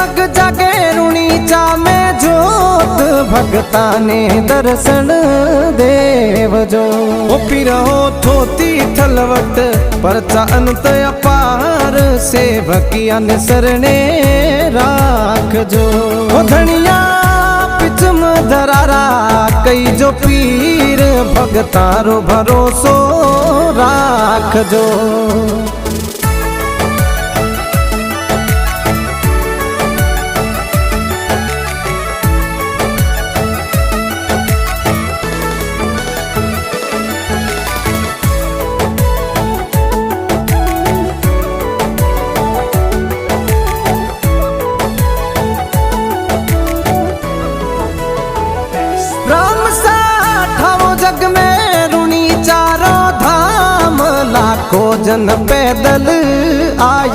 जग जागे ऋणी चा में जोत भगता ने दर्शन देवजो। ओ पीरो थोती थलवट परचा अंत अपार सेवकिया ने सरणे राखजो। ओ धनिया पिचम धरारा कई जो पीर भगतारो भरोसो राखजो। राम साठाओ जग में ऋणी चारों धाम लाखों जन पैदल आए।